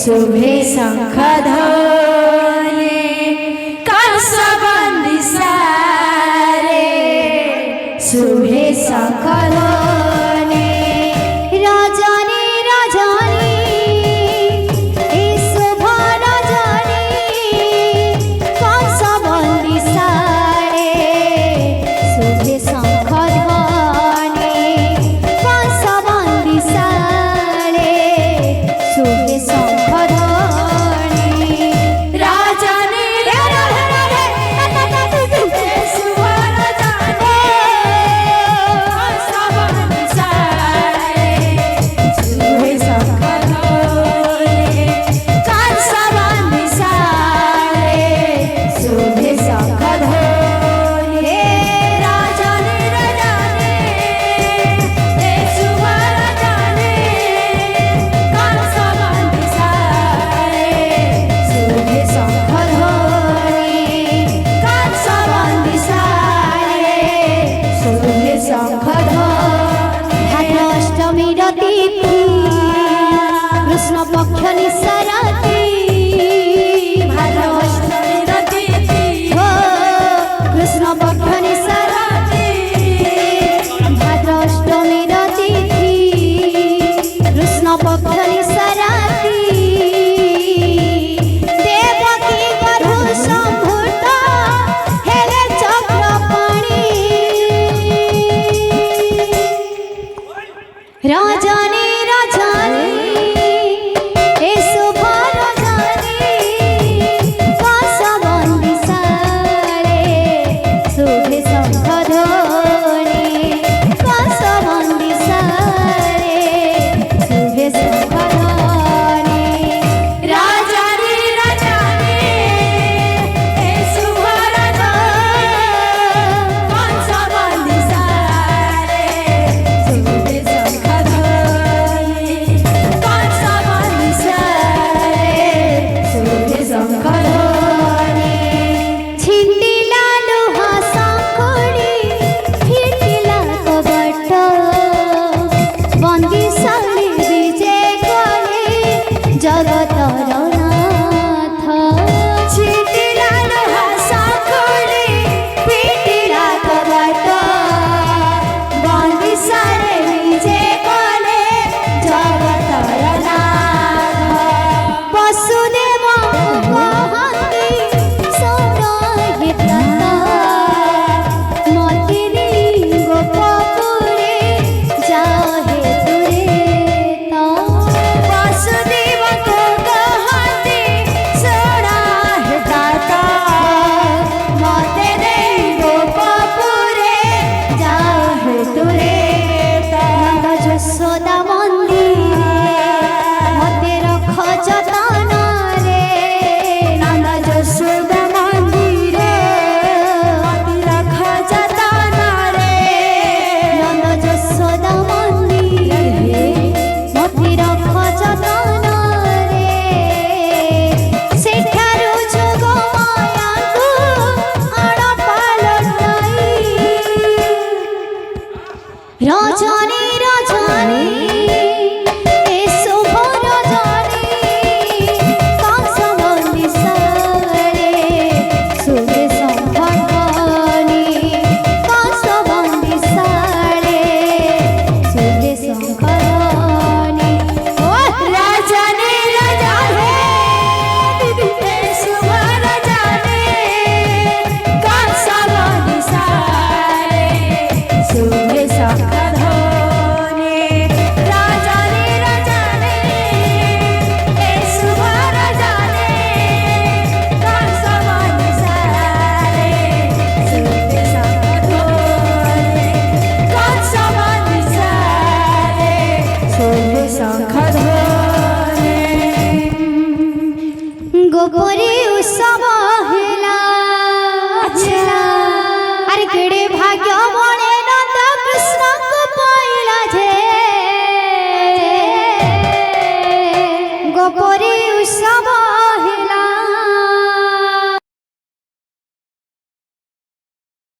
शुभे शंख ध्वनि कंसबंदी सारे शुभे शंख ध्वनि रजनी रजनी ए शुभ रजनी कंसबंदी सारे शुभे शंख ध्वनि कंसबंदी सारे शुभे शंख ध्वनि राजनी शुभ रजनी कंसबंदी सारे शुभे शंख ध्वनि कंसबंदी सारे शुभे शंख ध्वनि राजनी शुभ रजनी कंसबंदी सारे शुभे शंख ध्वनि कंसबंदी सारे शुभे शंख ध्वनि भाद्राष्टमी तिथि कृष्ण पक्ष निशरति भाद्राष्टमी तिथि कृष्ण पक्ष निशरति भाद्राष्टमी तिथि कृष्ण पक्ष निशरति देवकी वधू संभूत हेले चक्रपाणि रजनी रजनी ए शुभ रजनी कंसबंदी सारे शुभे शंख ध्वनि कंसबंदी सारे शुभे शंख ध्वनि राजनी शुभ रजनी कंसबंदी सारे शुभे शंख ध्वनि कंसबंदी सारे शुभे शंख ध्वनि छिंदिला लोहा सांखुड़ी फिटिला कबट बंदी साली विजय कले जगतर नाथ छिटिला लोहा सांखुड़ी फिटिला कबट बंदी सारे विजय कले जगतर नाथ वसुदेव कहती सौरहित मतिनी गोपपुरे जाहे तुरे वासुदेव को कहते सोना है दाता मते दे गोपपुरे जाहे तुरे नंद यशोदा मंदिर मते रख जतन रे नंद यशोदा मंदिरे मति रख जतन रे नंद यशोदा मंदिर मते रख जतन रे सेठारु जोग मायाकु आड़ पालटाई रजनी रजनी ए शुभ रजनी कंसबंदी सारे शुभे शंख ध्वनि कंसबंदी सारे शुभे शंख ध्वनि राजनी शुभ रजनी कंसबंदी सारे शुभे शंख ध्वनि राजनी शुभ रजनी कंसबंदी सारे शुभे शंख ध्वनि कंसबंदी सारे शुभे शंख ध्वनि गोपरी उत्सव हेला अच्छा। अरे केड़े भाग्य बने नंद कृष्ण को पाइला जे गोपरी